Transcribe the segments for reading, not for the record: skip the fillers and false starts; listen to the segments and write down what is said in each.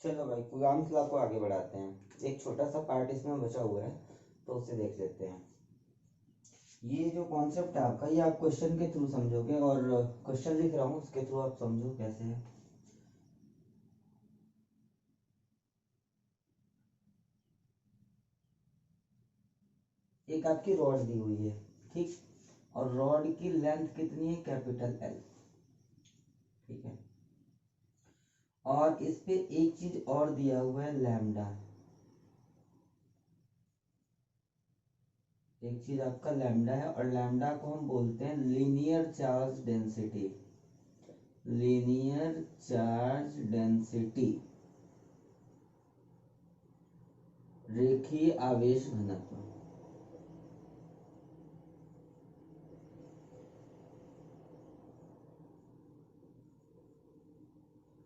चलो भाई coulombs law को आगे बढ़ाते हैं। एक छोटा सा पार्ट इसमें बचा हुआ है तो उसे देख लेते हैं। ये जो कॉन्सेप्ट है आपका, ये आप क्वेश्चन के थ्रू समझोगे, और क्वेश्चन लिख रहा हूँ उसके थ्रू आप समझो कैसे है। एक आपकी रॉड दी हुई है, ठीक, और रॉड की लेंथ कितनी है, कैपिटल एल, ठीक है। और इस पे एक चीज और दिया हुआ है, लैम्डा। एक चीज आपका लैम्डा है, और लैम्डा को हम बोलते हैं linear charge density. Linear charge density, रेखीय आवेश घनत्व।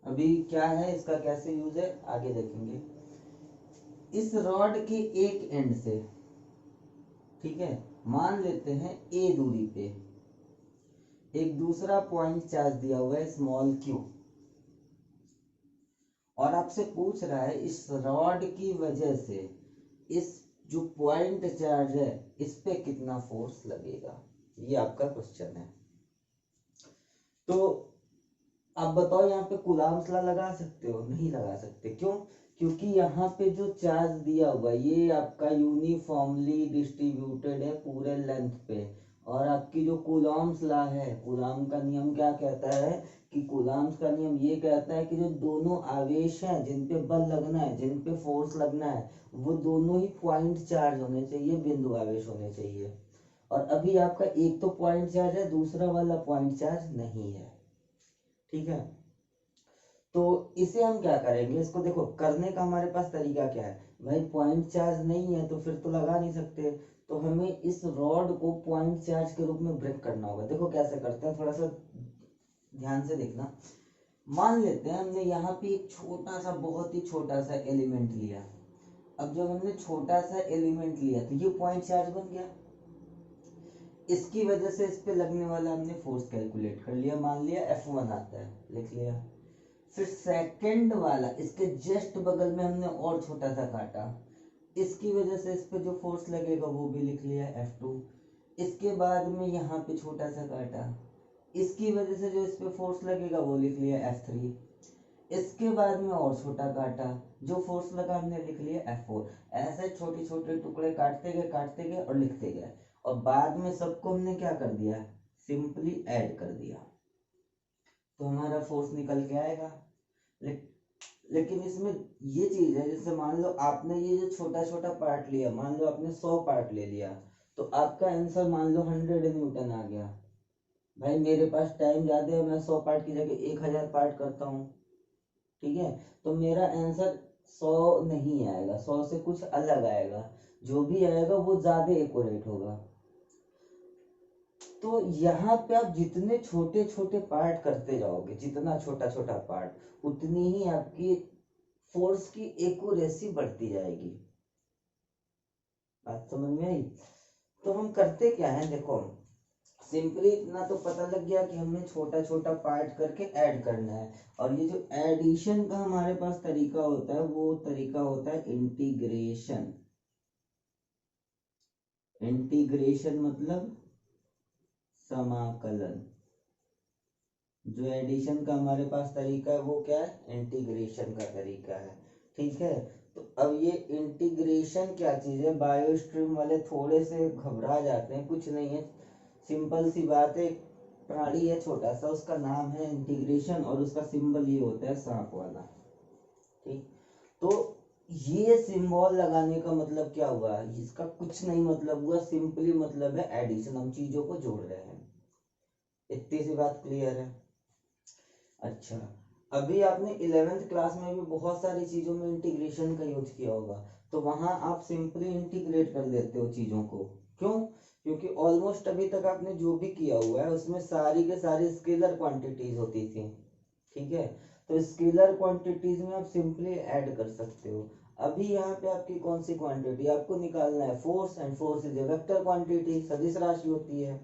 अभी क्या है इसका, कैसे यूज है, आगे देखेंगे। इस रॉड के एक एंड से, ठीक है, मान लेते हैं ए दूरी पे एक दूसरा पॉइंट चार्ज दिया हुआ है स्मॉल क्यू, और आपसे पूछ रहा है इस रॉड की वजह से इस जो पॉइंट चार्ज है इस पे कितना फोर्स लगेगा, ये आपका क्वेश्चन है। तो आप बताओ, यहाँ पे कूलाम्स लॉ लगा सकते हो? नहीं लगा सकते। क्यों? क्योंकि यहाँ पे जो चार्ज दिया हुआ है ये आपका यूनिफॉर्मली डिस्ट्रीब्यूटेड है पूरे लेंथ पे, और आपकी जो कूलाम्स लॉ है, कूलाम का नियम क्या कहता है कि कूलाम्स का नियम ये कहता है कि जो दोनों आवेश हैं जिन पे बल लगना है, जिन पे फोर्स लगना है, वो दोनों ही पॉइंट चार्ज होने चाहिए, बिंदु आवेश होने चाहिए। और अभी आपका एक तो पॉइंट चार्ज है, दूसरा वाला पॉइंट चार्ज नहीं है, ठीक है। तो इसे हम क्या करेंगे, इसको देखो करने का हमारे पास तरीका क्या है भाई, पॉइंट चार्ज नहीं है तो फिर तो लगा नहीं सकते, तो हमें इस रॉड को पॉइंट चार्ज के रूप में ब्रेक करना होगा। देखो कैसे करते हैं, थोड़ा सा ध्यान से देखना। मान लेते हैं हमने यहाँ पे एक छोटा सा, बहुत ही छोटा सा एलिमेंट लिया। अब जब हमने छोटा सा एलिमेंट लिया तो ये पॉइंट चार्ज बन गया, इसकी वजह से इस पे लगने वाला हमने फोर्स कैलकुलेट कर लिया, मान लिया F1 आता है, लिख लिया। फिर सेकंड वाला इसके जस्ट बगल में हमने और छोटा सा काटा, इसकी वजह से इस पे जो फोर्स लगेगा वो भी लिख लिया F2। इसके बाद में यहाँ पे छोटा सा काटा, इसकी वजह से जो इस पे फोर्स लगेगा वो लिख लिया F3। इसके बाद में और छोटा काटा, जो फोर्स लगा हमने लिख लिया F4। ऐसे छोटे छोटे टुकड़े काटते गए और लिखते गए, और बाद में सबको हमने क्या कर दिया, सिंपली ऐड कर दिया, तो हमारा फोर्स निकल के आएगा। ले, लेकिन इसमें ये चीज है, जैसे मान लो आपने ये जो छोटा छोटा पार्ट लिया, मान लो आपने 100 पार्ट ले लिया, तो आपका आंसर मान लो 100 न्यूटन आ गया। भाई मेरे पास टाइम ज्यादा है, मैं 100 पार्ट की जगह 1000 पार्ट करता हूँ, ठीक है, तो मेरा आंसर 100 नहीं आएगा, 100 से कुछ अलग आएगा, जो भी आएगा वो ज्यादा एक्यूरेट होगा। तो यहाँ पे आप जितने छोटे छोटे पार्ट करते जाओगे, जितना छोटा छोटा पार्ट, उतनी ही आपकी फोर्स की एक्यूरेसी बढ़ती जाएगी। बात समझ में आई? तो हम करते क्या है, देखो सिंपली इतना तो पता लग गया कि हमें छोटा छोटा पार्ट करके ऐड करना है, और ये जो एडिशन का हमारे पास तरीका होता है वो तरीका होता है इंटीग्रेशन। इंटीग्रेशन मतलब समाकलन। जो एडिशन का हमारे पास तरीका है वो क्या है, इंटीग्रेशन का तरीका है, ठीक है। तो अब ये इंटीग्रेशन क्या चीज है, बायो स्ट्रीम वाले थोड़े से घबरा जाते हैं, कुछ नहीं है, सिंपल सी बात है। प्राणी है छोटा सा, उसका नाम है इंटीग्रेशन, और उसका सिंबल ये होता है सांप वाला, ठीक। तो ये सिंबल लगाने का मतलब क्या हुआ, इसका कुछ नहीं मतलब हुआ, सिंपली मतलब है एडिशन, हम चीजों को जोड़ रहे हैं। इतनी सी बात क्लियर है? अच्छा, अभी आपने 11th क्लास में भी बहुत सारी चीजों में इंटीग्रेशन का यूज किया होगा, तो वहां आप सिंपली इंटीग्रेट कर देते हो चीजों को। क्यों? क्योंकि ऑलमोस्ट अभी तक आपने जो भी किया हुआ है उसमें सारी के सारी स्केलर क्वांटिटीज होती थी, ठीक है। तो स्केलर क्वांटिटीज में आप सिंपली ऐड कर सकते हो। अभी यहाँ पे आपकी कौन सी क्वांटिटी आपको निकालना है, force, and force is a vector quantity, सदिश राशि होती है,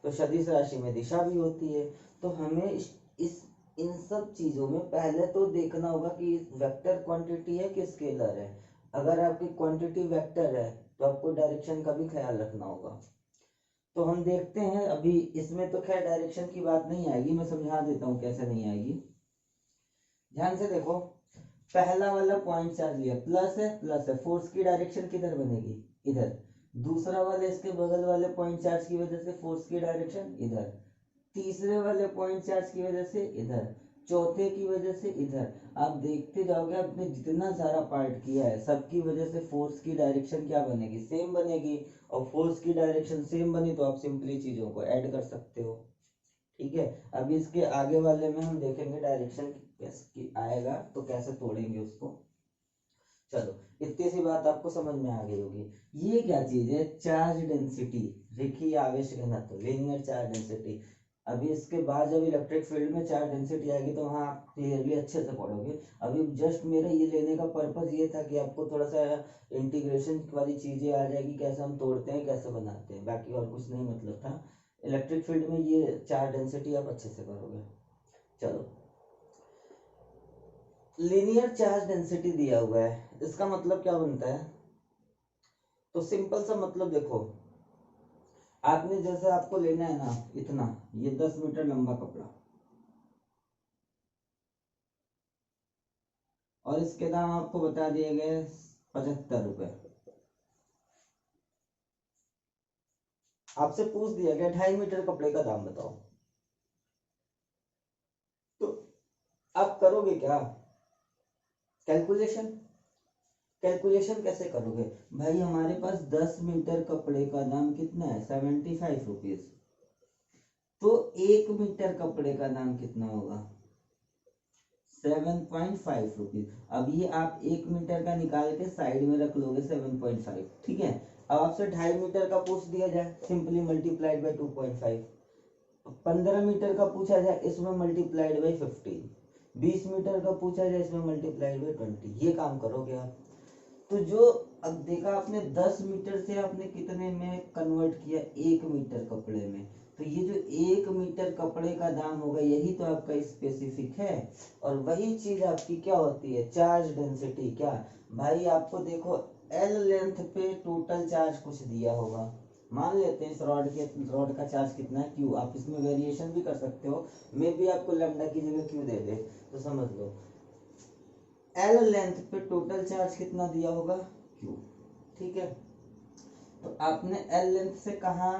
तो सदिश राशि में दिशा भी होती है। तो हमें इस इन सब चीजों में पहले तो देखना होगा कि वेक्टर क्वांटिटी है कि स्केलर है। अगर आपकी क्वांटिटी वेक्टर है तो आपको डायरेक्शन का भी ख्याल रखना होगा। तो हम देखते हैं, अभी इसमें तो खैर डायरेक्शन की बात नहीं आएगी, मैं समझा देता हूँ कैसे नहीं आएगी। ध्यान से देखो, पहला वाला पॉइंट चार्ज लिया, प्लस है, फोर्स की डायरेक्शन किधर बनेगी, इधर। दूसरा वाले इसके बगल वाले पॉइंट चार्ज की वजह से फोर्स की डायरेक्शन इधर। तीसरे वाले पॉइंट चार्ज की वजह से इधर। चौथे की वजह से इधर। आप देखते जाओगे, आपने जितना सारा पार्ट किया है सबकी वजह से फोर्स की डायरेक्शन क्या बनेगी, सेम बनेगी। और फोर्स की डायरेक्शन सेम बनी तो आप सिंपली चीजों को ऐड कर सकते हो। ठीक है, अभी इसके आगे वाले में हम देखेंगे डायरेक्शन कैसे आएगा तो कैसे तोड़ेंगे उसको। चलो, इतनी सी बात आपको समझ में आ गई होगी। ये क्या चीज है, चार्ज डेंसिटी, रेखीय आवेश घनत्व, लीनियर चार्ज डेंसिटी। अभी इसके बाद जब इलेक्ट्रिक फील्ड में चार्ज डेंसिटी आएगी तो वहाँ आप क्लियरली अच्छे से पढ़ोगे। अभी जस्ट मेरा ये लेने का पर्पस ये था कि आपको थोड़ा सा इंटीग्रेशन वाली चीजें आ जाएगी, कैसे हम तोड़ते हैं कैसे बनाते हैं, बाकी और कुछ नहीं मतलब था। इलेक्ट्रिक फील्ड में ये चार्ज डेंसिटी आप अच्छे से करोगे। चलो, लीनियर चार्ज डेंसिटी दिया हुआ है, इसका मतलब क्या बनता है, तो सिंपल सा मतलब देखो, आपने जैसे आपको लेना है ना इतना, ये 10 मीटर लंबा कपड़ा, और इसके दाम आपको बता दिए गए 75 रुपए। आपसे पूछ दिया गया 2.5 मीटर कपड़े का दाम बताओ, तो आप करोगे क्या, कैलकुलेशन। कैलकुलेशन कैसे करोगे, भाई हमारे पास 10 मीटर कपड़े का दाम कितना है, 75 रुपीज। तो 1 मीटर कपड़े का दाम कितना होगा, 7.5 रुपीज। अब ये आप 1 मीटर का निकाल के साइड में रख लोगे 7.5, ठीक है। अब आपसे 2.5 मीटर का पूछ दिया जाए, सिंपली मल्टीप्लाइड बाई 2.5। 15 मीटर का पूछा जाए, इसमें मल्टीप्लाइड बाई 15। 20 मीटर का पूछा जाए, इसमें मल्टीप्लाइड बाई 20। ये काम करोगे आप। तो जो अब देखा आपने 10 मीटर से आपने कितने में कन्वर्ट किया, 1 मीटर कपड़े में। तो ये जो 1 मीटर कपड़े का दाम होगा यही तो आपका स्पेसिफिक है। और वही चीज आपकी क्या होती है, चार्ज डेंसिटी। क्या भाई, आपको देखो एल लेंथ पे टोटल चार्ज कुछ दिया होगा, मान लेते हैं इस रॉड का चार्ज कितना है, क्यू। आप इसमें वेरिएशन भी कर सकते हो, मे भी आपको लैम्डा की जगह क्यू दे दे, तो समझ लो एल लेंथ पे टोटल चार्ज कितना दिया होगा, क्यू। ठीक है, तो आपने एल लेंथ से कहाँ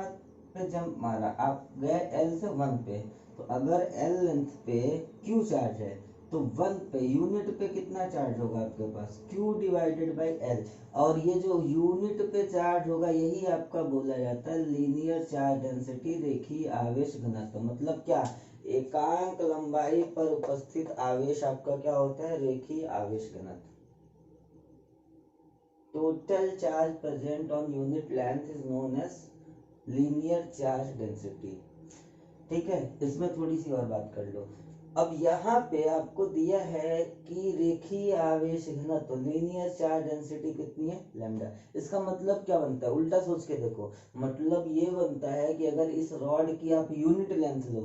पे जंप मारा, आप गए एल से 1 पे। तो अगर एल लेंथ पे क्यू चार्ज है तो 1 पे यूनिट पे कितना चार्ज होगा आपके पास, क्यू डिवाइडेड बाई एल। और ये जो यूनिट पे चार्ज होगा यही आपका बोला जाता है लीनियर चार्ज डेंसिटी, रेखीय आवेश घनत्व। मतलब क्या, एकांक लंबाई पर उपस्थित आवेश आपका क्या होता है, रेखीय आवेश घनत्व। Total charge present on unit length is known as linear charge density. ठीक है, इसमें थोड़ी सी और बात कर लो। अब यहाँ पे आपको दिया है कि रेखीय आवेश घनत्व, लीनियर चार्ज डेंसिटी कितनी है, लैम्डा। इसका मतलब क्या बनता है, उल्टा सोच के देखो, मतलब ये बनता है कि अगर इस रॉड की आप यूनिट लेंथ लो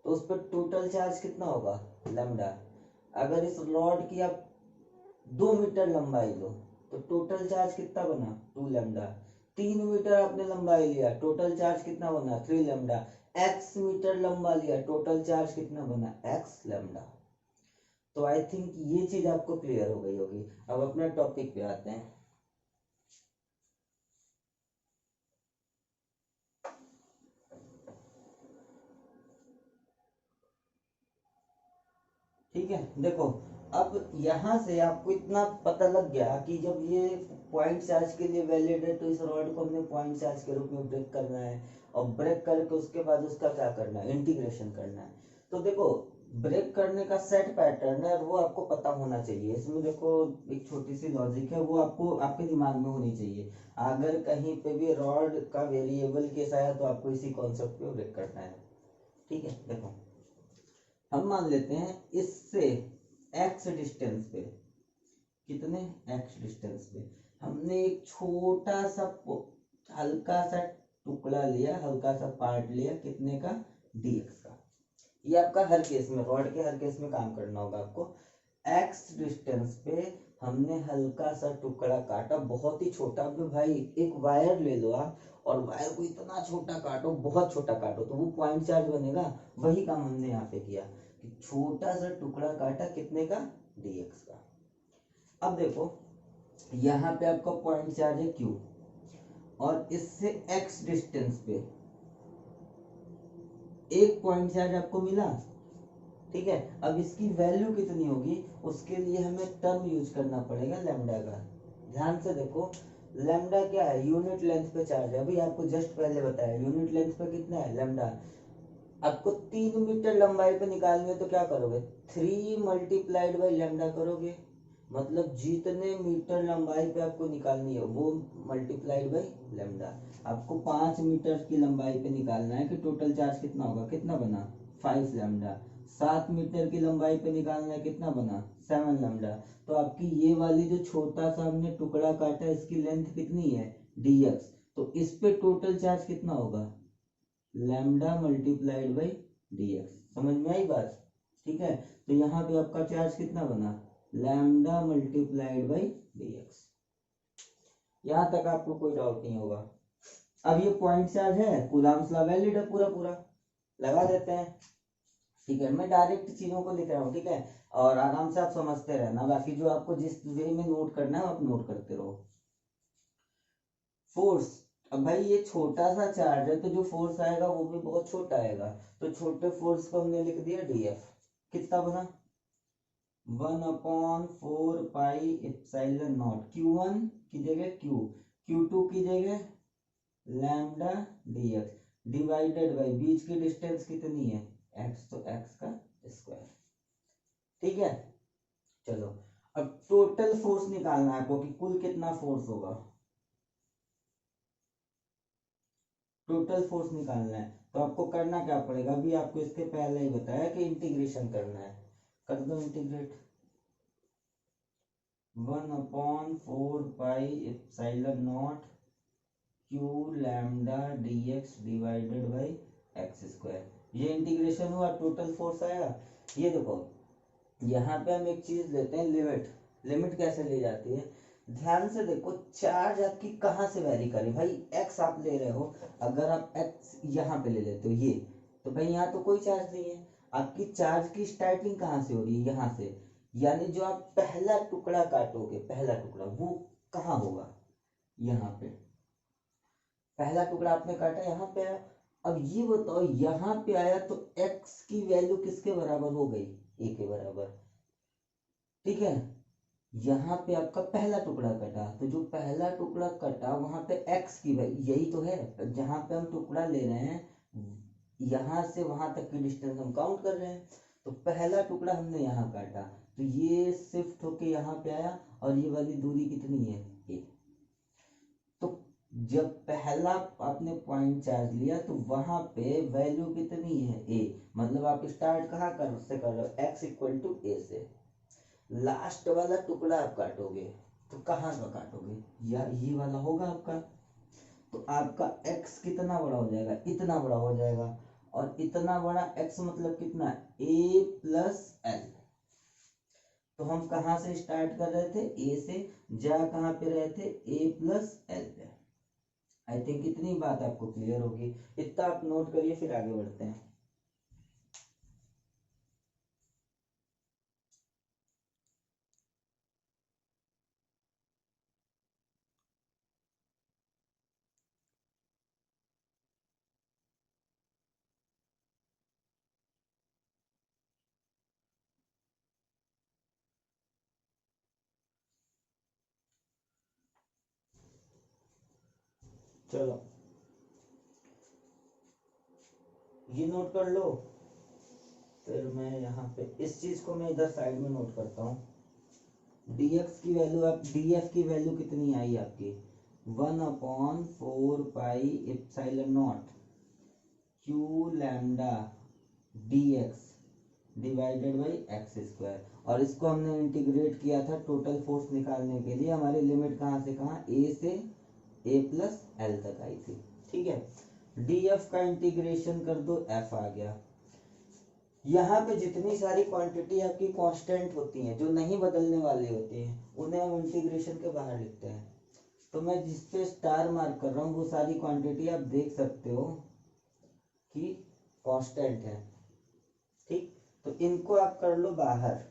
तो उस पर टोटल चार्ज कितना होगा, लैम्डा। अगर इस रॉड की आप 2 मीटर लंबाई लो तो टोटल चार्ज कितना बना, 2 लैम्डा। 3 मीटर आपने लंबाई लिया, टोटल चार्ज कितना बना, 3 लैम्डा। एक्स मीटर लंबा लिया, टोटल चार्ज कितना बना, एक्स लैम्डा। तो आई थिंक ये चीज आपको क्लियर हो गई होगी। अब अपने टॉपिक पे आते हैं। ठीक है, देखो अब यहाँ से आपको इतना पता लग गया कि जब ये पॉइंट चार्ज के लिए वैलिड है तो इस रॉड को हमने पॉइंट चार्ज के रूप में ब्रेक करना है, और ब्रेक करके उसके बाद उसका क्या करना है, इंटीग्रेशन करना है। तो देखो, ब्रेक करने का सेट पैटर्न है वो आपको पता होना चाहिए। इसमें देखो एक छोटी सी लॉजिक है, वो आपको आपके दिमाग में होनी चाहिए। अगर कहीं पे भी रॉड का वेरिएबल केस आया तो आपको इसी कॉन्सेप्ट पे ब्रेक करना है। ठीक है, देखो हम मान लेते हैं इससे x डिस्टेंस पे, कितने x डिस्टेंस पे हमने एक छोटा सा हल्का सा टुकड़ा लिया, हल्का सा पार्ट लिया, कितने का, dx का। ये आपका हर केस में, रॉड के हर केस में काम करना होगा आपको। एक्स डिस्टेंस पे हमने हल्का सा टुकड़ा काटा, बहुत ही छोटा। अब भाई एक वायर ले लो आप, और वायर को इतना छोटा काटो, बहुत छोटा काटो, तो वो पॉइंट चार्ज बनेगा। वही काम हमने यहाँ पे किया कि छोटा सा टुकड़ा काटा, कितने का, dx का। अब देखो यहाँ पे आपका पॉइंट चार्ज है q, और इससे x डिस्टेंस पे एक पॉइंट चार्ज आपको मिला, ठीक है। अब इसकी वैल्यू कितनी होगी, उसके लिए हमें टर्म यूज करना पड़ेगा लैम्डा का। ध्यान से देखो, लैम्डा क्या है, यूनिट लेंथ पे चार्ज है। अभी आपको जस्ट पहले बताया यूनिट लेंथ पे कितना है लैम्डा। आपको 3 मीटर लंबाई पे निकालनी है तो क्या करोगे, 3 मल्टीप्लाइड बाई लैम्डा करोगे, मतलब जितने मीटर लंबाई पे आपको निकालनी है वो मल्टीप्लाइड बाई लैम्डा। आपको 5 मीटर की लंबाई पे निकालना है कि टोटल चार्ज कितना होगा, कितना बना, 5 लैम्डा। 7 मीटर की लंबाई पे निकालना है, कितना बना, 7 लैम्डा। तो आपकी ये वाली जो छोटा सा हमने टुकड़ा काटा, इसकी लेंथ कितनी है, dx। तो इस पे टोटल चार्ज कितना होगा, लैम्डा मल्टीप्लाइड बाई dx। समझ में आई बात, ठीक है। तो यहाँ पे आपका चार्ज कितना बना, लैम्डा मल्टीप्लाइड बाई dx। यहाँ तक आपको कोई डाउट नहीं होगा। अब ये पॉइंट चार्ज है, कूलम्ब्स लॉ वैलिड है पूरा पूरा, लगा देते हैं, ठीक है। मैं डायरेक्ट चीजों को लिख रहा हूँ, ठीक है, और आराम से आप समझते रहना। बाकी जो आपको जिस वे में नोट करना है आप नोट करते रहो। फोर्स, अब भाई ये छोटा सा चार्ज है तो जो फोर्स आएगा वो भी बहुत छोटा आएगा। तो छोटे फोर्स को हमने लिख दिया df। कितना बना, 1/4 पाई एप्सिलॉन नॉट, q1 की जगह q, q2 की जगह लैम्डा dx, डिवाइडेड बाई बीच की डिस्टेंस कितनी है x, तो x का स्क्वायर, ठीक है। चलो अब टोटल फोर्स निकालना है आपको कि कुल कितना फोर्स होगा, टोटल फोर्स निकालना है। तो आपको करना क्या पड़ेगा, अभी आपको इसके पहले ही बताया कि इंटीग्रेशन करना है। कर दो integrate, 1/4 pi epsilon not q lambda dx divided by x square. ये इंटीग्रेशन हुआ, टोटल फोर्स आया। ये देखो यहाँ पे हम एक चीज लेते हैं, लिमिट। लिमिट कैसे ली जाती है, ध्यान से देखो, चार्ज आपकी कहाँ से वैरी करे भाई, x आप ले रहे हो, अगर आप x यहाँ पे ले लेते हो ये, तो भाई यहाँ तो कोई चार्ज नहीं है। आपकी चार्ज की स्टार्टिंग कहाँ से हो रही है, यहाँ से। यानी जो आप पहला टुकड़ा काटोगे, पहला टुकड़ा वो कहाँ होगा, यहाँ पे। पहला टुकड़ा आपने काटा, यहाँ पे आया। अब ये बताओ, यहाँ पे आया तो x की वैल्यू किसके बराबर हो गई, a के बराबर, ठीक है। यहाँ पे आपका पहला टुकड़ा कटा, तो जो पहला टुकड़ा कटा वहां पे x की वैल्यू, यही तो है जहां पे हम टुकड़ा ले रहे हैं, यहाँ से वहां तक की डिस्टेंस हम काउंट कर रहे हैं। तो पहला टुकड़ा हमने यहाँ काटा, तो ये शिफ्ट होके यहाँ पे आया, और ये वाली दूरी कितनी है, a। तो जब पहला आपने पॉइंट चार्ज लिया तो वहां पे वैल्यू कितनी है, a। मतलब आप स्टार्ट कहाँ से कर रहे हो, x इक्वल टू a से। लास्ट वाला टुकड़ा आप काटोगे तो कहाँ का काटोगे, या ये वाला होगा आपका। तो आपका x कितना बड़ा हो जाएगा, इतना बड़ा हो जाएगा। और इतना बड़ा x मतलब कितना, a प्लस एल। तो हम कहाँ से स्टार्ट कर रहे थे, a से, जा कहाँ पे रहे थे, a प्लस एल पे। आई थिंक इतनी बात आपको क्लियर होगी। इतना आप नोट करिए, फिर आगे बढ़ते हैं। चलो ये नोट कर लो, फिर मैं यहाँ पे इस चीज को मैं इधर साइड में नोट करता हूँ। dx की वैल्यू, आप df की वैल्यू कितनी आई आपकी, 1/4 pi epsilon not q lambda dx divided by x square. और इसको हमने इंटीग्रेट किया था टोटल फोर्स निकालने के लिए। हमारी लिमिट कहाँ से कहाँ, a से a प्लस एल तक आई थी, ठीक है। df का इंटीग्रेशन कर दो, f आ गया। यहाँ पे जितनी सारी क्वांटिटी आपकी कांस्टेंट होती हैं, जो नहीं बदलने वाली होती हैं, उन्हें हम इंटीग्रेशन के बाहर लिखते हैं। तो मैं जिस पे स्टार मार्क कर रहा हूँ वो सारी क्वांटिटी आप देख सकते हो कि कांस्टेंट है। ठीक, तो इनको आप कर लो बाहर।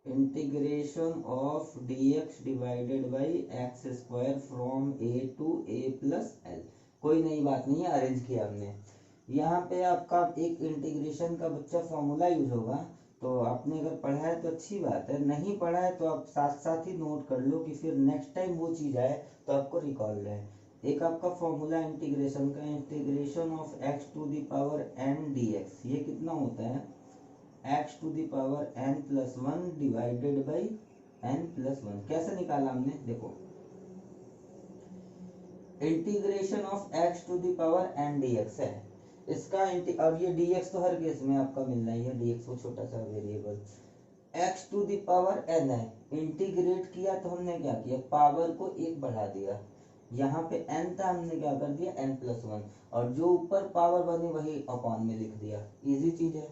Integration of dx divided by x square from a to a plus L. कोई नई बात नहीं है, अरेंज किया हमने। यहाँ पे आपका एक इंटीग्रेशन का बच्चा फॉर्मूला यूज होगा, तो आपने अगर पढ़ा है तो अच्छी बात है, नहीं पढ़ा है तो आप साथ साथ ही नोट कर लो कि फिर नेक्स्ट टाइम वो चीज़ आए तो आपको रिकॉल रहे। एक आपका फॉर्मूला इंटीग्रेशन का, integration of x to the power n dx, ये कितना होता है x to the power n plus one divided by n plus one. कैसे निकाला हमने, देखो integration of x to the power n dx है इसका, और ये dx तो हर केस में आपका मिलना ही है, dx वो छोटा सा variable, x to the power n है। इंटीग्रेट किया तो हमने क्या किया, पावर को एक बढ़ा दिया, यहाँ पे n था हमने क्या कर दिया n प्लस वन, और जो ऊपर पावर बनी वही अपॉन में लिख दिया, इजी चीज है।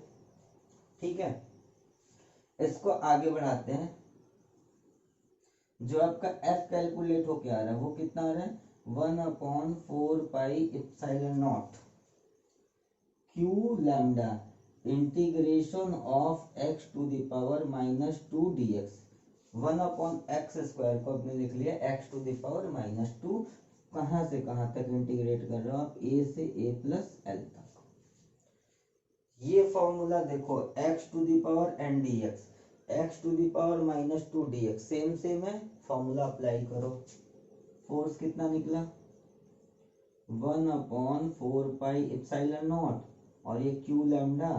ठीक है, इसको आगे बढ़ाते हैं। जो आपका f कैलकुलेट होके आ रहा है वो कितना आ रहा है, 1/4 pi epsilon not q lambda integration of x to the power -2 dx। 1/x square को आपने लिख लिया x टू द पावर -2, कहाँ से कहाँ तक इंटीग्रेट कर रहे हो आप, a से a प्लस एल तक। ये फॉर्मूला देखो, x to the power n dx, x to the power -2 dx, same same है, फॉर्मूला अप्लाई करो। फोर्स कितना निकला, 1/4 पाई इप्सिलॉन नॉट, और ये क्यू लैम्डा।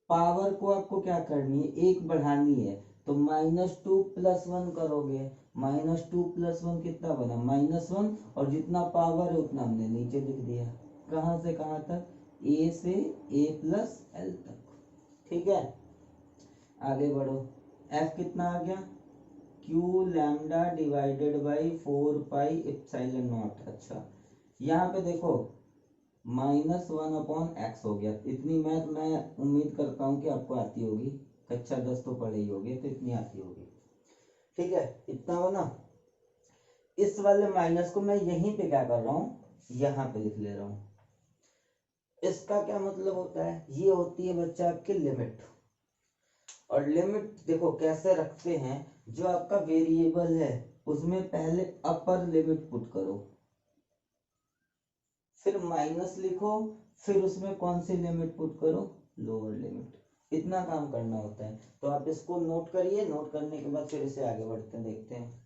पावर को आपको क्या करनी है, एक बढ़ानी है, तो -2 प्लस वन करोगे, -2 प्लस वन कितना बना, -1, और जितना पावर है उतना हमने नीचे लिख दिया। कहाँ से कहाँ तक, a से a प्लस एल तक। ठीक है, आगे बढ़ो। f कितना आ गया, Q lambda divided by 4 pi epsilon not. अच्छा, यहाँ पे देखो -1/x हो गया। इतनी मैथ मैं उम्मीद करता हूँ कि आपको आती होगी, कक्षा 10 तो पढ़े ही होगे, तो इतनी आती होगी। ठीक है, इतना हो ना। इस वाले माइनस को मैं यहीं पे क्या कर रहा हूँ, यहाँ पे लिख ले रहा हूँ। इसका क्या मतलब होता है, ये होती है बच्चा आपकी लिमिट। और लिमिट देखो कैसे रखते हैं, जो आपका वेरिएबल है उसमें पहले अपर लिमिट पुट करो, फिर माइनस लिखो, फिर उसमें कौन सी लिमिट पुट करो, लोअर लिमिट। इतना काम करना होता है। तो आप इसको नोट करिए, नोट करने के बाद फिर इसे आगे बढ़ते हैं, देखते हैं।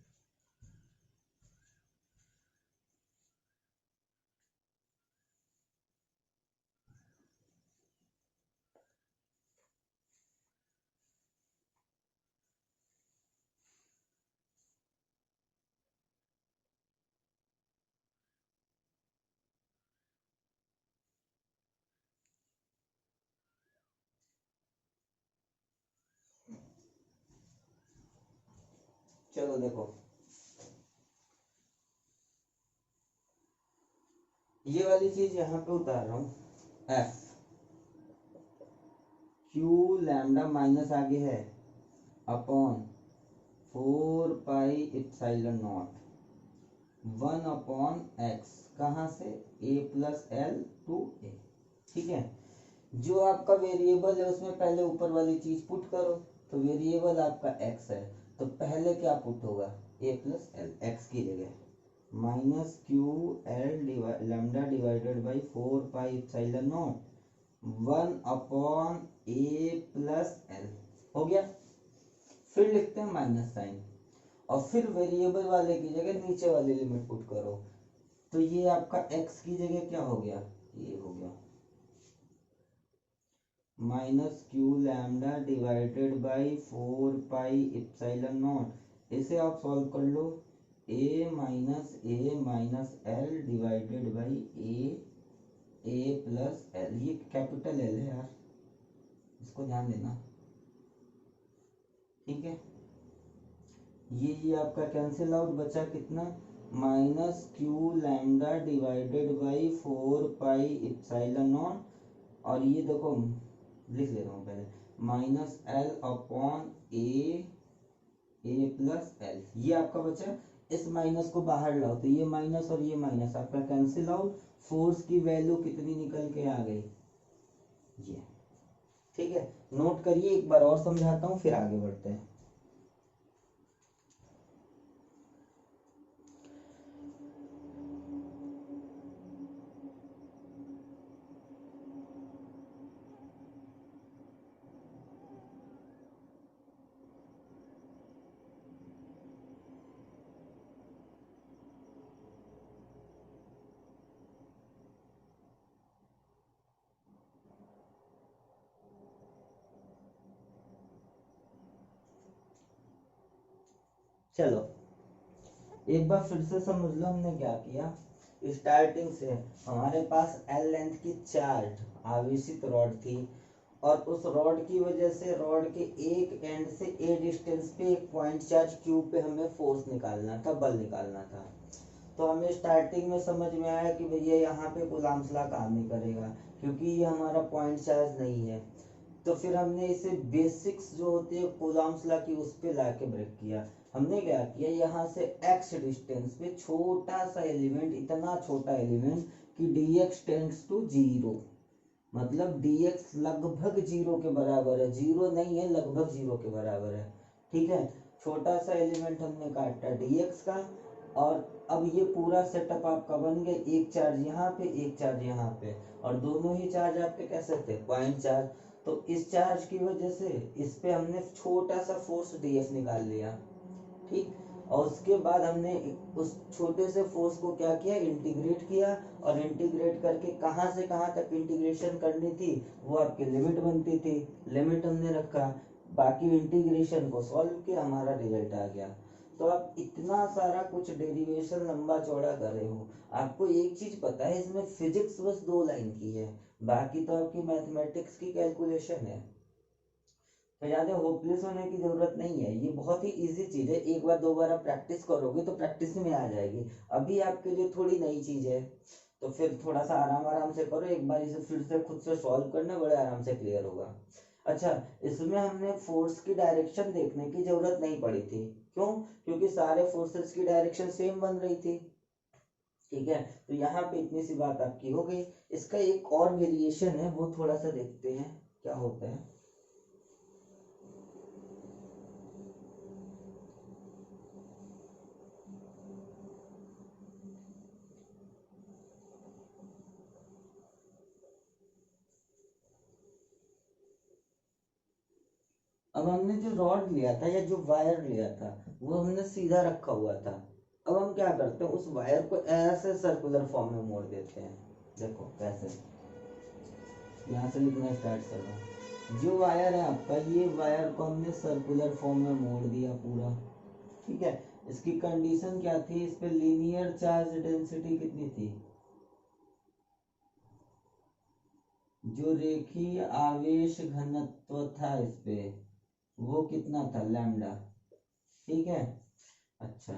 चलो देखो, ये वाली चीज यहाँ पे उतार रहा हूँ, एफ क्यू लैम्डा माइनस आगे है upon 4 pi epsilon not 1/x, कहाँ से, a प्लस एल टू ए। ठीक है, जो आपका वेरिएबल है उसमें पहले ऊपर वाली चीज पुट करो। तो वेरिएबल आपका x है, तो पहले क्या पुट होगा, a प्लस एल, एक्स की जगह -QL lambda divided by 4 pi epsilon not 1/a plus L. हो गया, फिर लिखते हैं माइनस साइन, और फिर वेरिएबल वाले की जगह नीचे वाली लिमिट पुट करो। तो ये आपका x की जगह क्या हो गया, ये हो गया -q lambda divided by 4 pi epsilon not. इसे आप सॉल्व कर लो, a minus L divided by a plus L. ये कैपिटल एल है यार, इसको ध्यान देना। ठीक है, ये आपका कैंसिल आउट, बचा कितना, minus Q lambda divided by 4 pi epsilon not, और ये देखो लिख ले रहा हूँ पहले, माइनस एल अपॉन ए प्लस एल, ये आपका बचा। इस माइनस को बाहर लाओ तो ये माइनस और ये माइनस आपका कैंसिल आउट, फोर्स की वैल्यू कितनी निकल के आ गई, ये। ठीक है, नोट करिए, एक बार और समझाता हूँ फिर आगे बढ़ते हैं। चलो एक बार फिर से समझ लो हमने क्या किया। स्टार्टिंग से हमारे पास एल लेंथ की चार्ट आवेशित रॉड थी, और उस रॉड की वजह से रॉड के एक एंड से ए डिस्टेंस पे एक पॉइंट चार्ज क्यू पे हमें फोर्स निकालना था, बल निकालना था। तो हमें स्टार्टिंग में समझ में आया कि भैया यहाँ पे कूलम्ब्स लॉ काम नहीं करेगा, क्योंकि ये हमारा पॉइंट चार्ज नहीं है। तो फिर हमने इसे बेसिक्स जो होती है कूलम्ब्स लॉ की उस पे लाके ब्रेक किया। हमने क्या किया, यहाँ से x डिस्टेंस पे छोटा सा एलिमेंट, इतना छोटा एलिमेंट कि dx टेंड्स टू जीरो, मतलब dx लगभग जीरो के बराबर है, जीरो नहीं है, लगभग जीरो के बराबर है। ठीक है, छोटा सा एलिमेंट हमने काटा dx का, और अब ये पूरा सेटअप आपका बन गया, एक चार्ज यहाँ पे, एक चार्ज यहाँ पे, और दोनों ही चार्ज आपके कैसे थे, पॉइंट चार्ज। तो इस चार्ज की वजह से इस पे हमने छोटा सा फोर्स df निकाल लिया। ठीक, और उसके बाद हमने उस छोटे से फोर्स को क्या किया, इंटीग्रेट किया, और इंटीग्रेट करके कहाँ से कहाँ तक इंटीग्रेशन करनी थी, वो आपकी लिमिट बनती थी, लिमिट हमने रखा, बाकी इंटीग्रेशन को सॉल्व किया, हमारा रिजल्ट आ गया। तो आप इतना सारा कुछ डेरिवेशन लंबा चौड़ा कर रहे हो, आपको एक चीज पता है, इसमें फिजिक्स बस 2 लाइन की है, बाकी तो आपकी मैथमेटिक्स की कैलकुलेशन है। तो ज्यादा होपलेस होने की जरूरत नहीं है, ये बहुत ही इजी चीज है, एक बार दो बार आप प्रैक्टिस करोगे तो प्रैक्टिस में आ जाएगी। अभी आपके लिए थोड़ी नई चीज है, तो फिर थोड़ा सा आराम आराम से करो, एक बार इसे फिर से खुद से सॉल्व करना, बड़े आराम से क्लियर होगा। अच्छा, इसमें हमने फोर्स की डायरेक्शन देखने की जरूरत नहीं पड़ी थी, क्यों, क्योंकि सारे फोर्सेस की डायरेक्शन सेम बन रही थी। ठीक है, तो यहाँ पे इतनी सी बात आपकी हो गई। इसका एक और वेरिएशन है, वो थोड़ा सा देखते हैं क्या होता है। अब हमने जो रॉड लिया था या जो वायर लिया था वो हमने सीधा रखा हुआ था। अब हम क्या करते हैं, उस वायर को ऐसे सर्कुलर फॉर्म में मोड़ देते हैं। देखो कैसे, यहाँ से लिखना स्टार्ट कर रहा हूँ। जो वायर है आपका, ये वायर को हमने सर्कुलर फॉर्म में मोड़ दिया पूरा। ठीक है, इसकी कंडीशन क्या थी, इस पे लीनियर चार्ज डेंसिटी कितनी थी, जो रेखीय आवेश घनत्व था इस पे, वो कितना था, लैम्डा। ठीक है, अच्छा,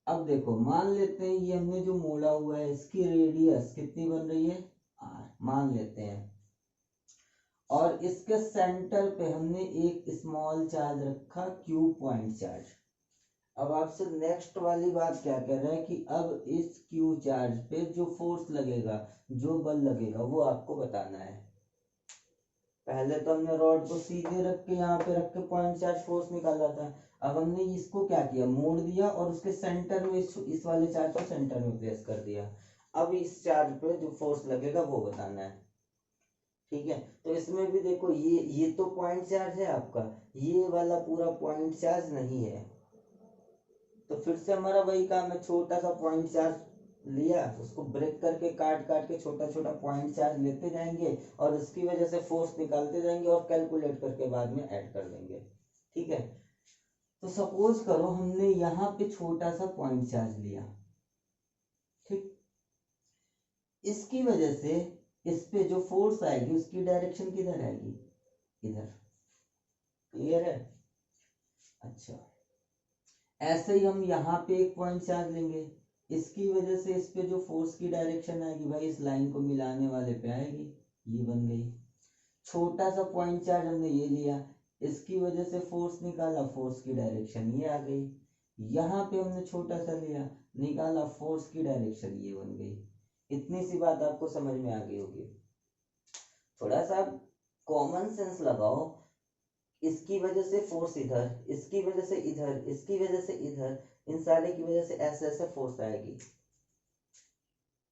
अब देखो मान लेते हैं ये हमने जो मोड़ा हुआ है, इसकी रेडियस कितनी बन रही है, आर मान लेते हैं, और इसके सेंटर पे हमने एक स्मॉल चार्ज रखा, क्यू पॉइंट चार्ज। अब आपसे नेक्स्ट वाली बात क्या कह रहा है कि अब इस क्यू चार्ज पे जो फोर्स लगेगा, जो बल लगेगा, वो आपको बताना है। पहले तो हमने रॉड को सीधे रख के यहाँ पे रख के पॉइंट चार्ज फोर्स निकाला था। अब हमने इसको क्या किया, मोड़ दिया, और उसके सेंटर में इस वाले चार्ज को सेंटर में प्लेस कर दिया। अब इस चार्ज पे जो फोर्स लगेगा वो बताना है। ठीक है, तो इसमें भी देखो, ये तो पॉइंट चार्ज है आपका, ये वाला पूरा पॉइंट चार्ज नहीं है। तो फिर से हमारा वही काम है, छोटा सा पॉइंट चार्ज लिया, उसको ब्रेक करके काट काट के छोटा छोटा पॉइंट चार्ज लेते जाएंगे, और उसकी वजह से फोर्स निकालते जाएंगे, और कैलकुलेट करके बाद में ऐड कर देंगे। ठीक है, तो सपोज करो हमने यहाँ पे छोटा सा पॉइंट चार्ज लिया। ठीक, इसकी वजह से इस पे जो फोर्स आएगी उसकी डायरेक्शन किधर आएगी, इधर। क्लियर है, अच्छा, ऐसे ही हम यहाँ पे एक पॉइंट चार्ज लेंगे, इसकी वजह से इस पे जो फोर्स की डायरेक्शन आएगी भाई इस लाइन को मिलाने वाले पे आएगी, ये बन गई। छोटा सा पॉइंट चार्ज हमने ये लिया, इसकी वजह से फोर्स निकाला, फोर्स की डायरेक्शन ये आ गई। यहाँ पे हमने छोटा सा लिया, निकाला, फोर्स की डायरेक्शन ये बन गई। इतनी सी बात आपको समझ में आ गई होगी। थोड़ा सा कॉमन सेंस लगाओ, इसकी वजह से फोर्स इधर, इसकी वजह से इधर, इसकी वजह से इधर, इन सारे की वजह से ऐसे ऐसे फोर्स आएगी।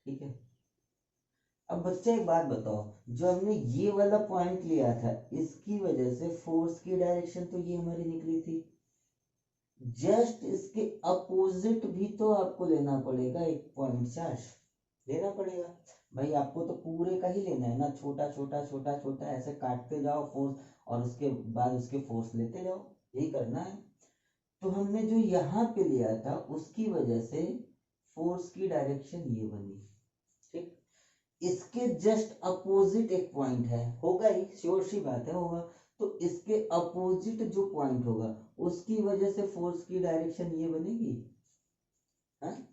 ठीक है, अब बच्चे एक बात बताओ, जो हमने ये वाला पॉइंट लिया था इसकी वजह से फोर्स की डायरेक्शन तो ये हमारी निकली थी, जस्ट इसके अपोजिट भी तो आपको लेना पड़ेगा, एक पॉइंट चार्ज लेना पड़ेगा भाई। आपको तो पूरे का ही लेना है ना, छोटा छोटा छोटा छोटा ऐसे काटते जाओ फोर्स, और उसके बाद उसके फोर्स लेते जाओ, यही करना है। तो हमने जो यहाँ पे लिया था उसकी वजह से फोर्स की डायरेक्शन ये बनी। ठीक, इसके जस्ट अपोजिट एक पॉइंट है, होगा ही, श्योर सी बात है होगा। तो इसके अपोजिट जो पॉइंट होगा उसकी वजह से फोर्स की डायरेक्शन ये बनेगी, है?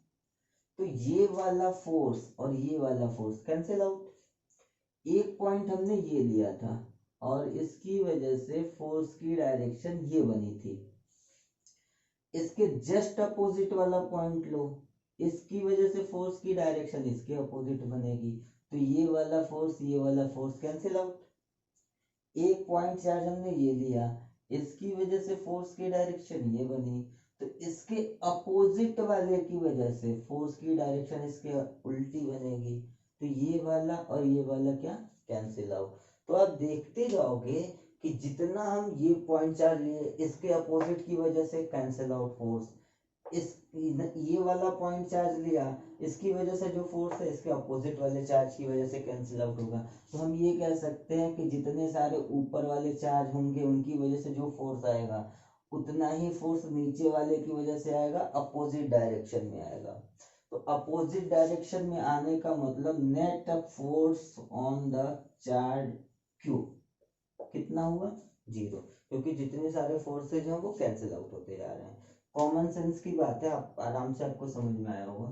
तो ये वाला फोर्स और ये वाला फोर्स कैंसिल आउट। एक पॉइंट हमने ये लिया था और इसकी वजह से फोर्स की डायरेक्शन ये बनी थी, इसके जस्ट अपोजिट वाला पॉइंट लो, इसकी वजह से फोर्स की डायरेक्शन इसके अपोजिट बनेगी, तो ये वाला फोर्स कैंसिल आउट। एक पॉइंट चार्ज हमने ये लिया, इसकी वजह से फोर्स की डायरेक्शन ये बनी, तो इसके अपोजिट वाले की वजह से फोर्स की डायरेक्शन इसके उल्टी बनेगी, तो ये वाला और ये वाला क्या कैंसिल आउट। तो आप देखते जाओगे कि जितना हम ये पॉइंट चार्ज लिए इसके अपोजिट की वजह से कैंसिल आउट फोर्स, इस ये वाला पॉइंट चार्ज लिया इसकी वजह से जो फोर्स है इसके अपोजिट वाले चार्ज की वजह से कैंसिल आउट होगा। तो हम ये कह सकते हैं कि जितने सारे ऊपर वाले चार्ज होंगे उनकी वजह से जो फोर्स आएगा उतना ही फोर्स नीचे वाले की वजह से आएगा, अपोजिट डायरेक्शन में आएगा। तो अपोजिट डायरेक्शन में आने का मतलब net force on the charge Q कितना हुआ, 0, क्योंकि जितने सारे फोर्सेज हैं वो कैंसिल आउट होते जा रहे हैं। कॉमन सेंस की बात है, आप आराम से आपको समझ में आया होगा।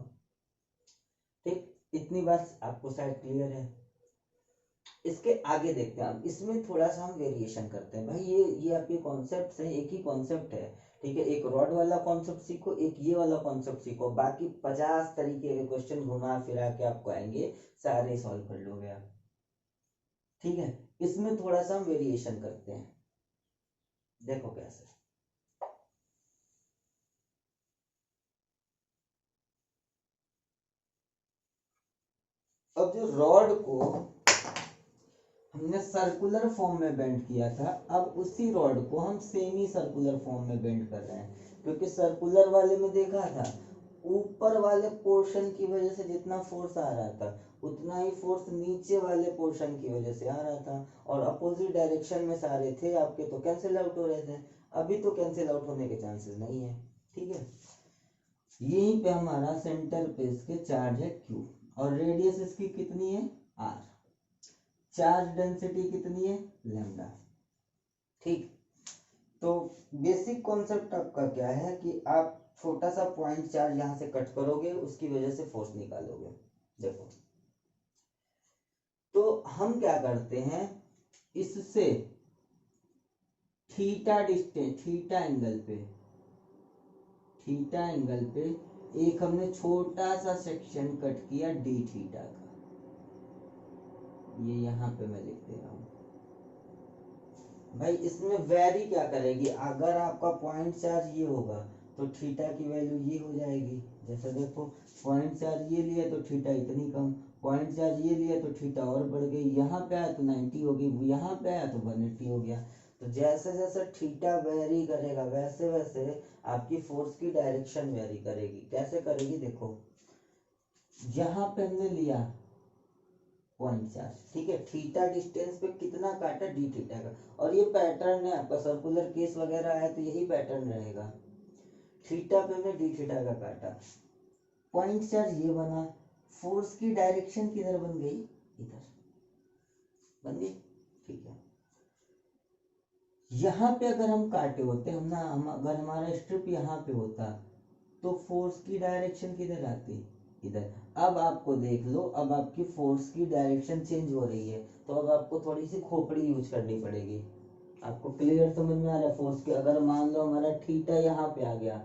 ठीक, इतनी बात आपको शायद क्लियर है। इसके आगे देखते हैं, इसमें थोड़ा सा हम वेरिएशन करते हैं भाई। ये आपके कॉन्सेप्ट है, एक ही कॉन्सेप्ट है, ठीक है। एक रॉड वाला कॉन्सेप्ट सीखो, एक ये वाला कॉन्सेप्ट सीखो, बाकी 50 तरीके के क्वेश्चन घुमा फिरा के आपको आएंगे, सारे सॉल्व कर लोगे आप। ठीक है, इसमें थोड़ा सा हम वेरिएशन करते हैं, देखो कैसे। अब जो रॉड को हमने सर्कुलर फॉर्म में बेंड किया था, अब उसी रॉड को हम सेमी सर्कुलर फॉर्म में बेंड कर रहे हैं, क्योंकि सर्कुलर वाले में देखा था ऊपर वाले पोर्शन की वजह से जितना फोर्स आ रहा था उतना ही फोर्स नीचे वाले पोर्शन की वजह से आ रहा था, और अपोजिट डायरेक्शन में सारे थे आपके, तो कैंसिल आउट हो रहे थे। अभी तो कैंसिल आउट होने के चांसेस नहीं है। ठीक है, यहीं पे हमारा सेंटर पे इसके चार्ज है Q, और रेडियस इसकी कितनी है R, चार्ज डेंसिटी कितनी है लैम्डा। ठीक, तो बेसिक कॉन्सेप्ट आपका क्या है कि आप छोटा सा पॉइंट चार्ज यहां से कट करोगे, उसकी वजह से फोर्स निकालोगे। देखो, तो हम क्या करते हैं, इससे थीटा डिस्टेंस, थीटा एंगल पे एक हमने छोटा सा सेक्शन कट किया डी थीटा का, ये यहाँ पे मैं लिख दे रहा हूँ भाई। इसमें वेरी क्या करेगी, अगर आपका पॉइंट चार्ज ये होगा तो थीटा की वैल्यू ये हो जाएगी। जैसे देखो, पॉइंट चार्ज ये लिया तो थीटा इतनी कम, पॉइंट चार्ज ये लिया तो थीटा और बढ़ गई, यहाँ पे आया तो 90 हो गई, यहाँ पे आया तो 180 हो गया। तो जैसे जैसे थीटा वेरी करेगा वैसे वैसे आपकी फोर्स की डायरेक्शन वेरी करेगी। कैसे करेगी, देखो यहाँ पे हमने लिया पॉइंट चार्ज, ठीक है, थीटा डिस्टेंस पे कितना काटा डी थीटा का, और ये पैटर्न है आपका, सर्कुलर केस वगैरह है तो यही पैटर्न रहेगा। थीटा पे हमने डी थीटा का काटा, पॉइंट चार्ज ये बना, फोर्स की डायरेक्शन किधर बन गई, इधर बन गई। ठीक है, यहाँ पे अगर हम काटे होते अगर हमारा स्ट्रिप यहाँ पे होता तो फोर्स की डायरेक्शन किधर आती, इधर। अब आपको देख लो, अब आपकी फोर्स की डायरेक्शन चेंज हो रही है, तो अब आपको थोड़ी सी खोपड़ी यूज करनी पड़ेगी। आपको क्लियर समझ में आ रहा है? फोर्स की अगर मान लो हमारा थीटा यहाँ पे आ गया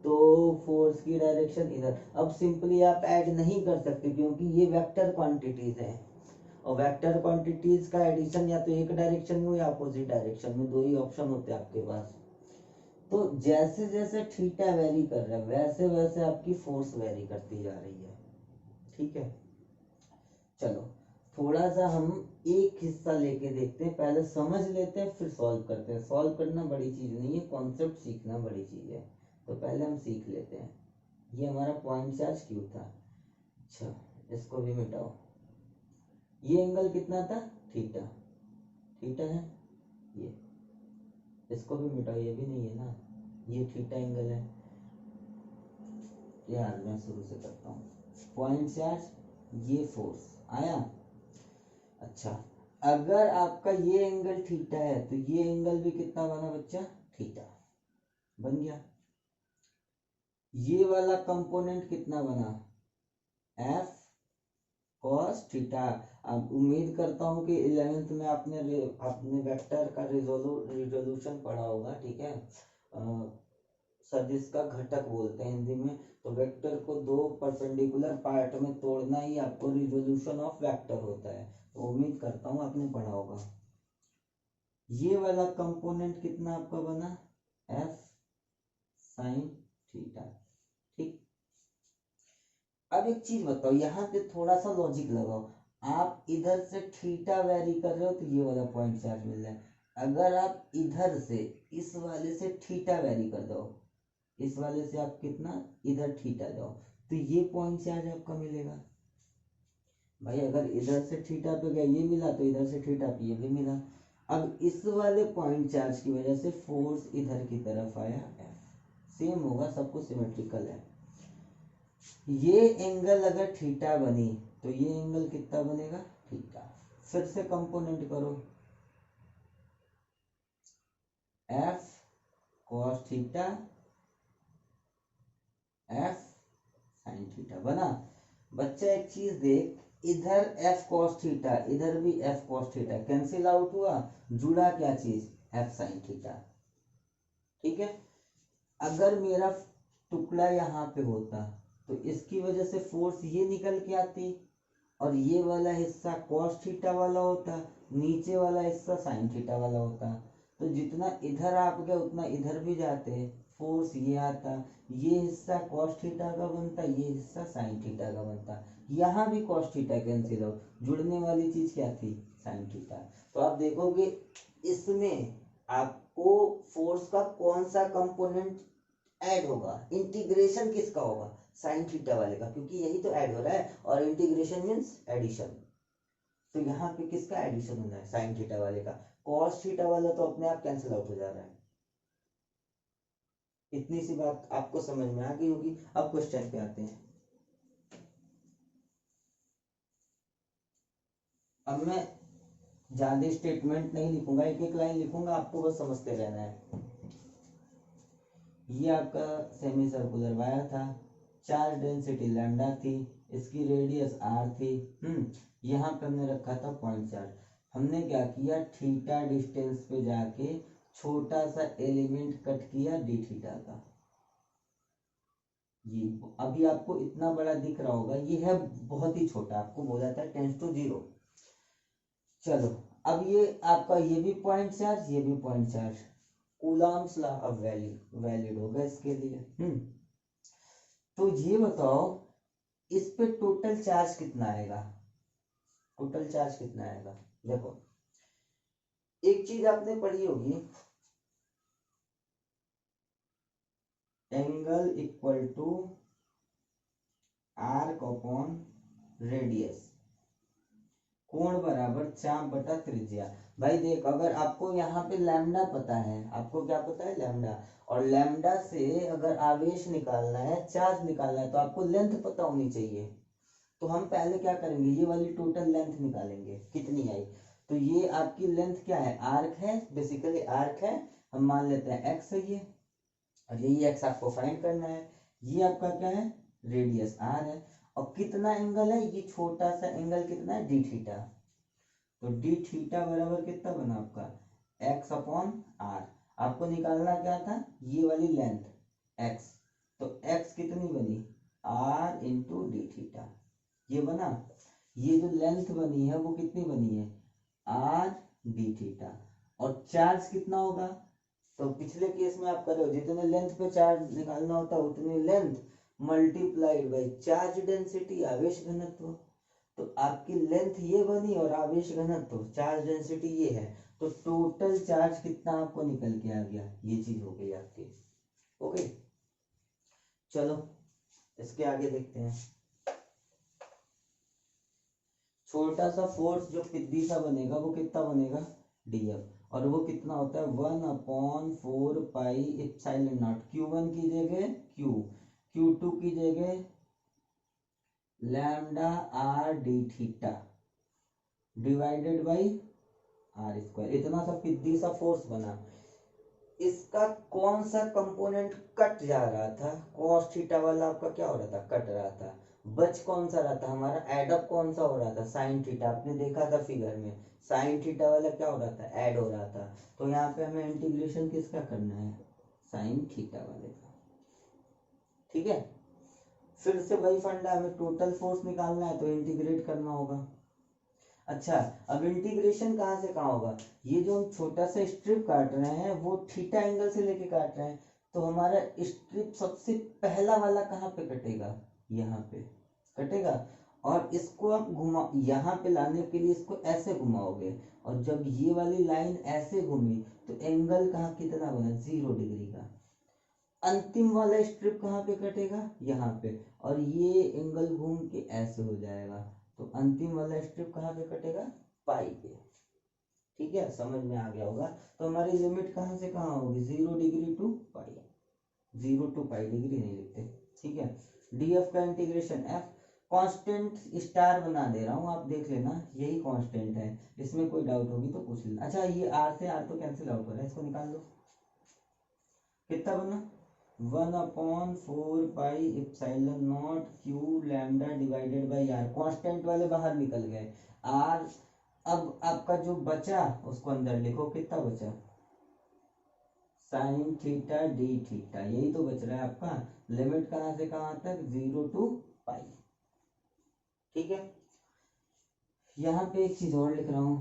तो फोर्स की डायरेक्शन इधर। अब सिंपली आप ऐड नहीं कर सकते क्योंकि ये वेक्टर क्वांटिटीज हैं, और वेक्टर क्वांटिटीज का एडिशन या तो एक डायरेक्शन में हो या अपोजिट डायरेक्शन में, दो ही ऑप्शन होते हैं आपके पास। तो जैसे जैसे थीटा वेरी कर रहा है वैसे वैसे आपकी फोर्स वेरी करती जा रही है, ठीक है। चलो थोड़ा सा हम एक हिस्सा लेके देखते हैं, पहले समझ लेते हैं फिर सॉल्व करते हैं। सॉल्व करना बड़ी चीज नहीं है, कॉन्सेप्ट सीखना बड़ी चीज है। तो पहले हम सीख लेते हैं। ये हमारा पॉइंट चार्ज क्यों था। अच्छा इसको भी मिटाओ। ये एंगल कितना था, थीटा, थीटा है ये। इसको भी मिटाओ, ये भी नहीं है ना, ये थीटा एंगल है। यार मैं शुरू से करता हूँ। पॉइंट चार्ज, ये फोर्स आया। अच्छा अगर आपका ये एंगल थीटा है तो ये एंगल भी कितना बना बच्चा, थीटा बन गया। ये वाला कंपोनेंट कितना बना, एफ कॉस थीटा। अब उम्मीद करता हूँ कि 11th में आपने वेक्टर का रिजोल्यूशन पढ़ा होगा, ठीक है। सदिश का घटक बोलते हैं हिंदी में। तो वेक्टर को दो परपेंडिकुलर पार्ट में तोड़ना ही आपको रिजोल्यूशन ऑफ वेक्टर होता है। तो उम्मीद करता हूँ आपने पढ़ा होगा। ये वाला कंपोनेंट कितना आपका बना, एफ साइन थीटा, ठीक। अब एक चीज बताओ, यहाँ पे थोड़ा सा लॉजिक लगाओ। आप इधर से थीटा वेरी कर रहे हो तो ये वाला पॉइंट चार्ज मिल रहा है। अगर आप इधर से इस वाले से थीटा वेरी कर दो, इस वाले से आप कितना इधर थीटा जाओ, तो ये पॉइंट चार्ज आपका मिलेगा। भाई अगर इधर से थीटा पे गया ये मिला तो इधर से थीटा पे ये भी मिला। अब इस वाले पॉइंट चार्ज की वजह से फोर्स इधर की तरफ आया, एफ सेम होगा, सब कुछ सिमेट्रिकल है। ये एंगल अगर थीटा बनी तो ये एंगल कितना बनेगा, थीटा। फिर से कंपोनेंट करो, F cos theta F sine theta बना। बच्चा एक चीज देख, इधर एफ कॉस थीटा इधर भी F cos theta cancel out हुआ, जुड़ा क्या चीज, एफ साइन थीटा, ठीक है। अगर मेरा टुकड़ा यहाँ पे होता तो इसकी वजह से फोर्स ये निकल के आती और ये वाला हिस्सा कॉस थीटा वाला होता, नीचे वाला हिस्सा साइन थीटा वाला होता। तो जितना इधर आप गए उतना इधर भी जाते, फोर्स ये आता, ये हिस्सा कॉस थीटा का बनता, ये हिस्सा साइन थीटा का बनता। यहाँ भी कॉस थीटा कैंसिल आउट, जुड़ने वाली चीज क्या थी, साइन थीटा। तो आप देखोगे इसमें आपको फोर्स का कौन सा कंपोनेंट ऐड होगा, इंटीग्रेशन किसका होगा, साइन थीटा वाले का, क्योंकि यही तो ऐड हो रहा है और इंटीग्रेशन मींस एडिशन। तो यहाँ पे किसका एडिशन होना है, साइन थीटा वाले का। कॉस थीटा वाला तो अपने आप कैंसिल आउट हो जा रहा है। इतनी सी बात आपको समझ में आ गई होगी। अब क्वेश्चन पे आते हैं। अब मैं ज्यादा स्टेटमेंट नहीं लिखूंगा, एक एक लाइन लिखूंगा, आपको बस समझते रहना है। ये आपका सेमी सर्कुलर वायर था, चार्ज डेंसिटी लैम्डा थी, इसकी रेडियस आर थी। यहाँ पे हमने रखा था पॉइंट चार्ज। हमने क्या किया, थीटा डिस्टेंस पे जाके छोटा सा एलिमेंट कट किया डी थीटा का। ये अभी आपको इतना बड़ा दिख रहा होगा, ये है बहुत ही छोटा, आपको बोला था 10⁻⁴। चलो अब ये आपका ये भी पॉइंट चार्ज, ये भी पॉइंट चार्ज, कूलम्ब्स लॉ अब वैलिड होगा इसके लिए। तो ये बताओ इस पे टोटल चार्ज कितना आएगा, टोटल चार्ज कितना आएगा। देखो एक चीज आपने पढ़ी होगी, angle equal to arc upon radius, कोण बराबर चाप बटा त्रिज्या। भाई देख अगर आपको यहाँ पे लैम्डा पता है, आपको क्या पता है, लैम्डा, और लैम्डा से अगर आवेश निकालना है, चार्ज निकालना है, तो आपको लेंथ पता होनी चाहिए। तो हम पहले क्या करेंगे, ये वाली टोटल लेंथ निकालेंगे कितनी आई। तो ये आपकी लेंथ क्या है, आर्क है, बेसिकली आर्क है, हम मान लेते हैं एक्स है ये, और यही एक्स आपको फाइंड करना है। ये आपका क्या है, रेडियस आर है, और कितना एंगल है, ये छोटा सा एंगल कितना है, डी थीटा। तो डी थीटा बराबर कितना बना आपका, एक्स अपॉन आर। आपको निकालना क्या था, ये वाली लेंथ एक्स, तो एक्स कितनी बनी, आर इंटू डी थीटा, ये बना। ये जो लेंथ बनी है वो कितनी बनी है, आर डी थीटा। और चार्ज कितना होगा, तो पिछले केस में आप कर रहे हो जितने लेंथ पे चार्ज निकालना होता है उतनी length multiplied by charge density, आवेश घनत्व। तो आपकी लेंथ ये बनी और आवेश घनत्व चार्ज डेंसिटी ये है, तो टोटल चार्ज कितना आपको निकल के आ गया, ये चीज हो गई आपकी। ओके, चलो इसके आगे देखते हैं। छोटा सा फोर्स जो पिद्दी सा बनेगा वो कितना बनेगा, डीएफ, और वो कितना होता है 1/4 पाई एप्सिलॉन नॉट, Q1 की जगह Q, Q2 की जगह lambda r d theta divided by r square. इतना सा पिद्दी सा फोर्स बना। इसका कौन सा कंपोनेंट कट जा रहा था, कॉस थीटा वाला आपका क्या हो रहा था, कट रहा था। बच कौन सा रहा था हमारा, एडअप कौन सा हो रहा था, साइन थीटा। आपने देखा था फिगर में, साइन थीटा वाला क्या हो रहा था, ऐड हो रहा था। तो यहाँ पे हमें इंटीग्रेशन किसका करना है, साइन थीटा वाले का। ठीक है, फिर से वही फंडा, हमें टोटल फोर्स निकालना है तो इंटीग्रेट करना होगा। अच्छा, अब इंटीग्रेशन कहाँ से कहाँ होगा, ये जो हम छोटा सा स्ट्रिप काट रहे हैं वो थीटा एंगल से लेके काट रहे हैं, तो हमारा स्ट्रिप सबसे पहला वाला कहाँ पे कटेगा, यहाँ पे कटेगा। और इसको आप घुमा, यहाँ पे लाने के लिए इसको ऐसे घुमाओगे, और जब ये वाली लाइन ऐसे घूमी तो एंगल कहाँ कितना बना, 0 डिग्री का। अंतिम वाला स्ट्रिप कहाँ पे कटेगा, यहाँ पे, और ये एंगल घूम के ऐसे हो जाएगा, तो अंतिम वाला स्ट्रिप कहाँ पे कटेगा, पाई पे। ठीक है, समझ में आ गया होगा। तो हमारी लिमिट कहाँ से कहाँ होगी, 0 degree to pi, 0 to pi degree नहीं लिखते। ठीक है, डीएफ का इंटीग्रेशन एफ, कांस्टेंट स्टार बना दे रहा हूँ, आप देख लेना यही कांस्टेंट है, इसमें कोई डाउट होगी तो पूछ लेना। अच्छा, ये आर से आर तो कैंसिल आउट हो रहा है, इसको निकाल दो, कितना बना 1/4 pi epsilon not q lambda divided by r. Constant वाले बाहर निकल गए, आर। अब आपका जो बचा उसको अंदर लिखो, कितना बचा, साइन थीटा डी थीटा, यही तो बच रहा है आपका। लिमिट कहां से कहां तक, 0 टू पाई। ठीक है, यहां पे एक चीज और लिख रहा हूं,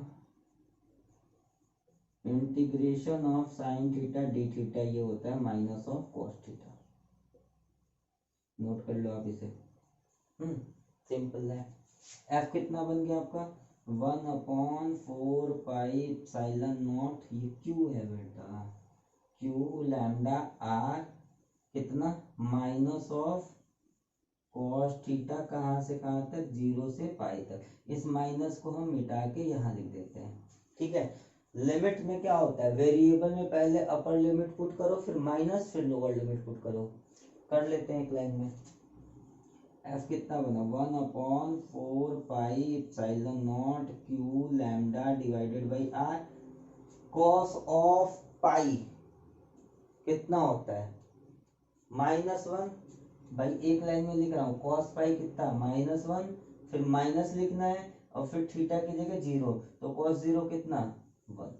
integration of sine theta D theta ये होता है minus of cos theta. Note कर लो आप इसे, सिंपल है। एफ कितना बन गया आपका, 1/4 पाई एप्सिलॉन नॉट, ये क्यू है बेटा, क्यू लैम्डा आर कितना, माइनस ऑफ कॉस थीटा कहाँ से कहाँ तक, 0 से पाई तक। इस माइनस को हम मिटा के यहाँ लिख देते हैं। ठीक है, लिमिट में क्या होता है, वेरिएबल में पहले अपर लिमिट पुट करो, फिर माइनस, फिर लोअर लिमिट पुट करो। कर लेते हैं एक लाइन में। एफ कितना बना, 1/4 pi epsilon not q lambda divided by r. Cos of pi कितना होता है, -1। भाई एक लाइन में लिख रहा हूँ, कॉस पाई कितना, -1, फिर माइनस लिखना है, और फिर थीटा की जगह 0, तो कॉस 0 कितना, 1।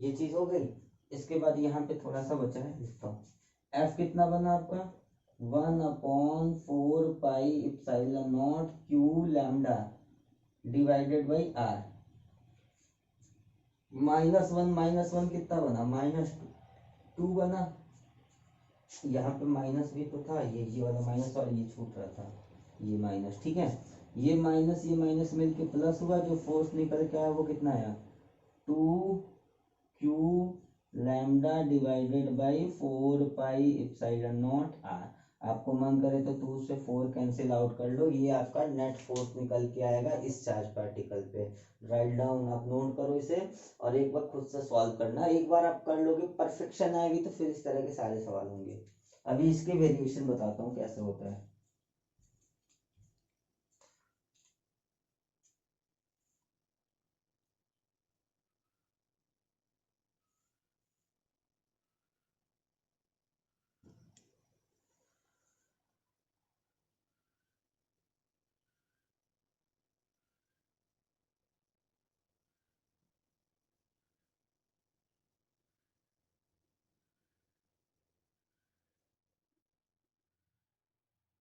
ये चीज हो गई। इसके बाद यहाँ पे थोड़ा सा बचा है, लिखता हूँ। एफ कितना बना आपका, 1/4 pi epsilon not q lambda divided by r. -1 कितना बना, -2 बना। यहाँ पे माइनस भी तो था, ये वाला माइनस, और ये छूट रहा था, ये माइनस। ठीक है, ये माइनस मिलके प्लस हुआ, जो फोर्स निकल के आया वो कितना आया, 2q lambda divided by 4 pi epsilon naught r. आपको मन करे तो 2 से 4 कैंसिल आउट कर लो, ये आपका नेट फोर्स निकल के आएगा इस चार्ज पार्टिकल पे। राइट डाउन, आप नोट करो इसे, और एक बार खुद से सॉल्व करना। एक बार आप कर लोगे, परफेक्शन आएगी तो फिर इस तरह के सारे सवाल होंगे। अभी इसके वेरिएशन बताता हूँ कैसे होता है।